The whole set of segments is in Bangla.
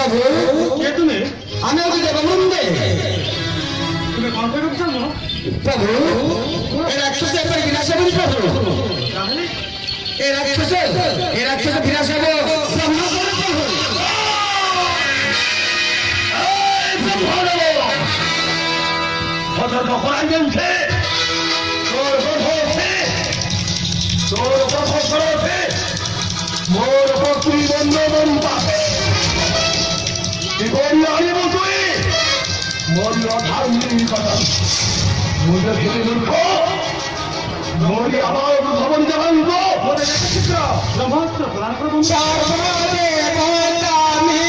প্রভু কে তুমি? আমি ওকে দেবনন্দে। তুমি কথা বলছো না? প্রভু এর রাক্ষসে একবার বিনাশ হবে প্রভু। তাহলে এর রাক্ষসে বিনাশ হবে ব্রহ্ম করে প্রভু। সতর্ক করাই গেছে তোর কথা তোর কথা করেছে মোর পত্রী বন্ধন পাবে জীবন আনিব তুই মোর ধার্মিক কথা মুঝে খেতে মূর্খ মোরি আমার ভবন জানান্ত মনে রেখেছিস ব্রহ্মাস্ত্র প্রাণ প্রবন্ধ সর্বদে ভূতামি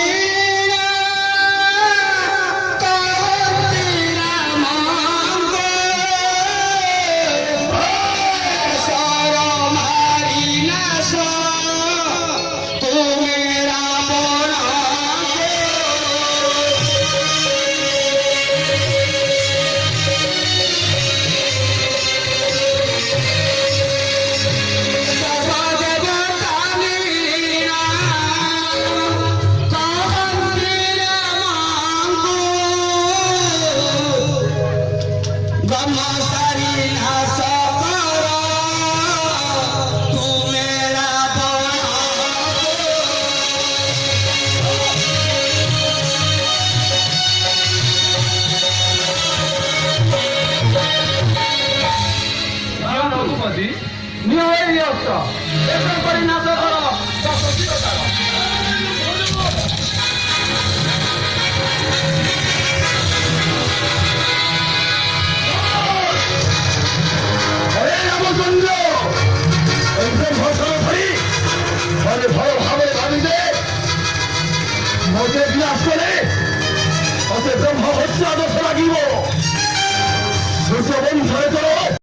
ব্রহ্ম হত্যা দোষ লাগিব দুটো বন্ধ